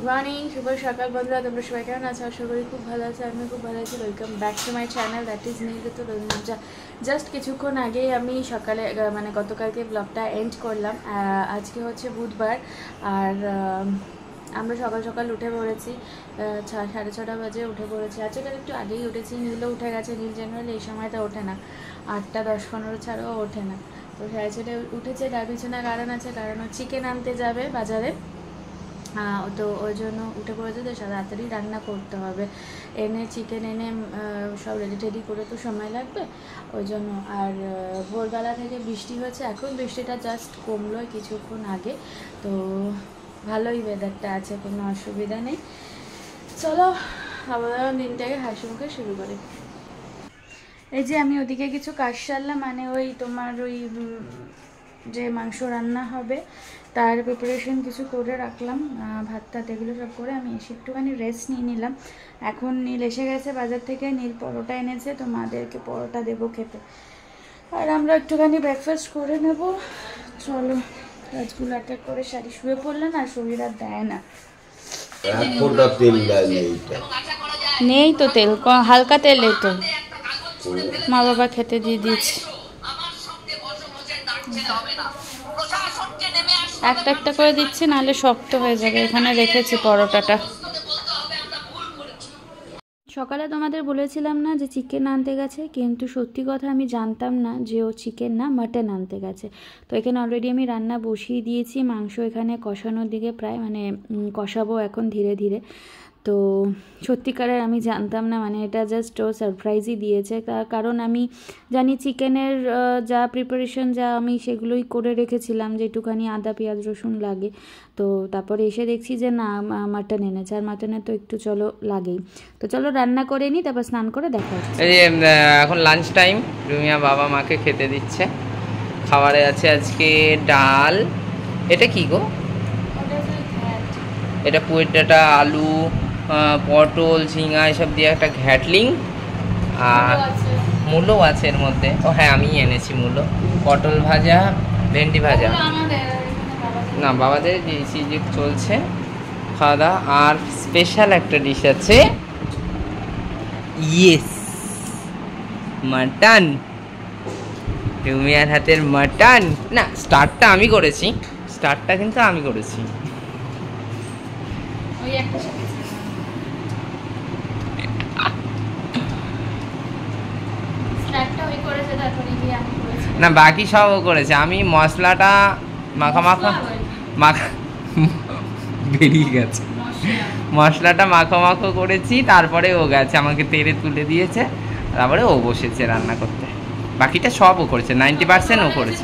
Morning, শুভ সকাল বন্ধুরা। তোমরা সবাই কেমন আছো? আশা করি খুব ভালো আছে। আমি খুব ভালো আছি। Welcome back to my channel, that is নীলগত রঞ্জা। জাস্ট কিছুক্ষণ আগেই আমি সকালে মানে গতকালকে ব্লগটা এন্ড করলাম। আজকে হচ্ছে বুধবার, আর আমরা সকাল সকাল উঠে পড়েছি। 6:30 বাজে উঠে পড়েছি। আজকাল একটু আগেই উঠেছি। নীলও উঠে গেছে। নীল জেনারেলি এই সময়টা ওঠে না, 8টা 10-15 ছাড়াও ওঠে না। তো 6:30 উঠেছে। তার পিছনে কারণ আছে, কারণ চিকেন আনতে যাবে বাজারে। তো ওই জন্য উঠে পড়েছে। তো তাড়াতাড়ি রান্না করতে হবে। চিকেন এনে সব রেডি টেডি করে তো সময় লাগবে, ওই জন্য। আর ভোরবেলা থেকে বৃষ্টি হচ্ছে, এখন বৃষ্টিটা জাস্ট কমলো কিছুক্ষণ আগে। তো ভালোই ওয়েদারটা আছে, কোনো অসুবিধা নেই। চলো আবার দিনটাকে হাসি মুখে শুরু করি। এই যে আমি ওদিকে কিছু কাজ সারলাম, মানে ওই তোমার ওই যে মাংস রান্না হবে তার প্রিপারেশন কিছু করে রাখলাম। ভাত টাত এগুলো সব করে আমি এসে একটুখানি রেস্ট নিয়ে নিলাম। এখন নীল এসে গেছে বাজার থেকে। নীল পরোটা এনেছে, তো মাদেরকে পরোটা দেবো খেতে, আর আমরা একটুখানি ব্রেকফাস্ট করে নেব। চলো, কাজগুলো এক এক করে সারি। শুয়ে পড়লেন আর শরীর আর দেয় না। নেই তো তেল, হালকা তেল। এই তো মা বাবা খেতে দিয়ে দিয়েছে। একটা একটা করে দিচ্ছি, নাহলে শক্ত হয়ে যাবে। এখানে রেখেছি পরোটাটা। সকালে তোমাদের বলেছিলাম না যে চিকেন আনতে গেছে, কিন্তু সত্যি কথা আমি জানতাম না যে ও চিকেন না মাটন আনতে গেছে। তো এখানে অলরেডি আমি রান্না বসিয়ে দিয়েছি। মাংস এখানে কষানোর দিকে প্রায়, মানে কষাবো এখন ধীরে ধীরে। তো সত্যিকারের আমি জানতাম না, মানে এটা জাস্ট ও সারপ্রাইজই দিয়েছে। কারণ আমি জানি চিকেনের যা প্রিপারেশন যা আমি সেগুলোই করে রেখেছিলাম, যেটুখানি আদা পেঁয়াজ রসুন লাগে। তো তারপরে এসে দেখছি যে না, মাটন এনেছে। আর মাটনের তো একটু চলো লাগেই। তো চলো রান্না করে নিই, তারপর স্নান করে দেখা হচ্ছে। এই যে এখন লাঞ্চ টাইম, রুমিয়া বাবা মাকে খেতে দিচ্ছে। খাবারে আছে আজকে ডাল। এটা কি গো? এটা পুয়ের ডাঁটা, আলু, পটল, ঝিঙা এসব দিয়ে একটা ঘ্যাটলিং। আর মূলো আছে এর মধ্যে। ও হ্যাঁ, আমি এনেছি মূলো। পটল ভাজা, ভেন্ডি ভাজা। না, বাবাদের যে চলছে খাওয়া দাওয়া। আর স্পেশাল একটা ডিশ আছে, ইয়েস, মাটন। রুমিয়ার হাতের মাটন। না, স্টার্টটা আমি করেছি। স্টার্টটা কিন্তু আমি করেছি। না, বাকি সব ও করেছে। আমি মশলাটা মাখা বেরিয়ে গেছে। মশলাটা মাখো করেছি, তারপরে ও গেছে আমাকে তেলে তুলে দিয়েছে, তারপরে ও বসেছে রান্না করতে। বাকিটা সব ও করেছে, 90% ও করেছে।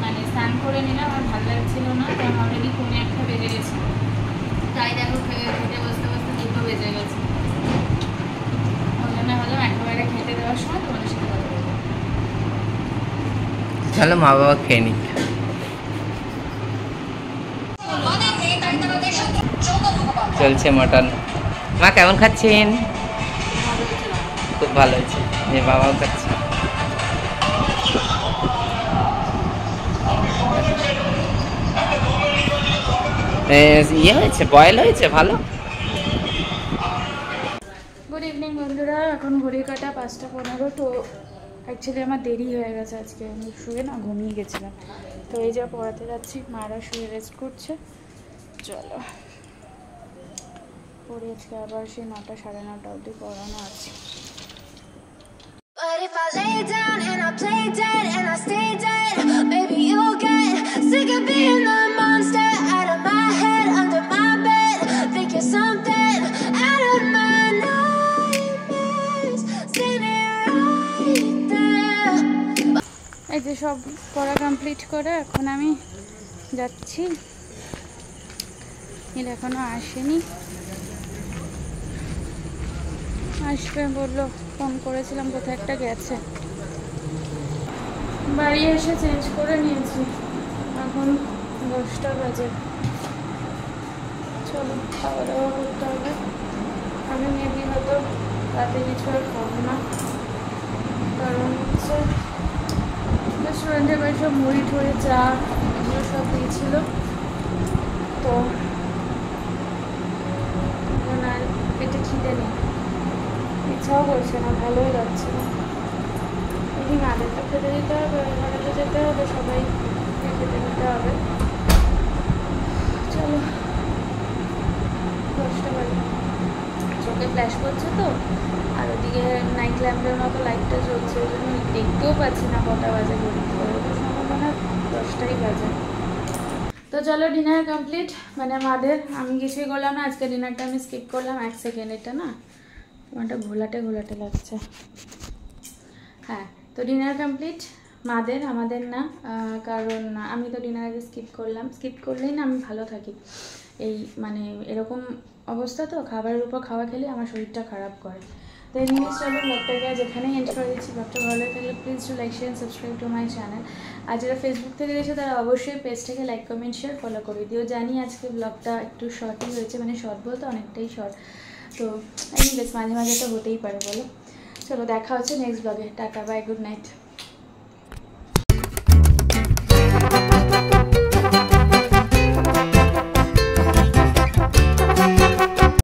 মানে স্নান করে নিলাম, আর ভালো লাগছিল না, কারণ অলরেডি 1:15 বেজে গেছে। তাই দেখো খেতে বসতে বসতে 2 বেজে গেছে। ওই জন্য ভাবলাম একেবারে খেতে দেওয়ার সময় তোমাদের সাথে কথা বলবো। চলো মা বাবা খেয়ে নিক। চলছে মটন। মা কেমন খাচ্ছেন? খুব ভালো হয়েছে। যে বাবাও খাচ্ছে। ইয়ে হয়েছে, বয়েল হয়েছে ভালো। গুড ইভিনিং বন্ধুরা। এখন ঘড়ি কাটা 5:15। তো অ্যাকচুয়ালি আমার দেরি হয়ে গেছে আজকে, আমি শুয়ে না ঘুমিয়ে গেছিলাম। তো এই যা পড়াতে যাচ্ছি, মারা শুয়ে রেস্ট করছে। চলো পড়ি। আজকে আবার সেই 9টা 9:30 অবধি পড়ানো আছে। But if I lay down and I play dead and I stay dead, maybe you'll get sick of being the monster out of my head, under my bed, thinking something out of my nightmares, standing right there. এই যে সব পড়া complete করে এখন আমি যাচ্ছি। নীল এখনো আসেনি, আসবে বললো। ফোন করেছিলাম, কোথায় একটা গেছে। বাড়ি এসে চেঞ্জ করে নিয়েছি, এখন 10টা বাজে। চলো খাওয়া দাওয়া করতে হবে। আমি মেবি হয়তো রাতে কিছু আর খাবো না, কারণ হচ্ছে রেস্টুরেন্টের বাড়ি সব মুড়ি ঠুড়ি চা এগুলো সব দিয়েছিল, তো আর পেটে খিদে নেই, ইচ্ছাও করছে না, ভালোই লাগছে না। এই মাদেরটা খেতে দিতে হবে, ঘরেতে যেতে হবে, সবাই খেতে দিতে হবে। চলো 10টা বাজে, চোখে ফ্ল্যাশ করছে তো, আর ওদিকে নাইট ল্যাম্পের মতো লাইটটা জ্বলছে, ওই জন্য দেখতেও পাচ্ছি না কটা বাজে ঘড়িতে, তো সম্ভাবনা 10টাই বাজে। তো চলো ডিনার কমপ্লিট, মানে মাদের আমি কিছুই করলাম না আজকে, ডিনারটা আমি স্কিপ করলাম। 1 সেকেন্ড, এটা না তোমারটা ঘোলাটে ঘোলাটে লাগছে। হ্যাঁ, তো ডিনার কমপ্লিট মাদের, আমাদের না, কারণ আমি তো ডিনার আগে স্কিপ করলাম। স্কিপ করলেই না আমি ভালো থাকি, এই মানে এরকম অবস্থা তো, খাবারের উপর খাওয়া খেলে আমার শরীরটা খারাপ করে। তো এই নিউজ চলো ব্লগটাকে যেখানেই এন্ড করে দিচ্ছি। ব্লগটা ভালো লাগলে please to like share subscribe to my channel. আর যারা ফেসবুক থেকে দেখছো তারা অবশ্যই পেজটাকে লাইক কমেন্ট শেয়ার ফলো করে দিও। জানি আজকে ব্লগটা একটু শর্টই হয়েছে, মানে শর্ট বলতে অনেকটাই শর্ট, তো এনিওয়েজ মাঝে মাঝে তো হতেই পারে বলো। চলো দেখা হচ্ছে নেক্সট ব্লগে, টাটা বাই, গুড নাইট।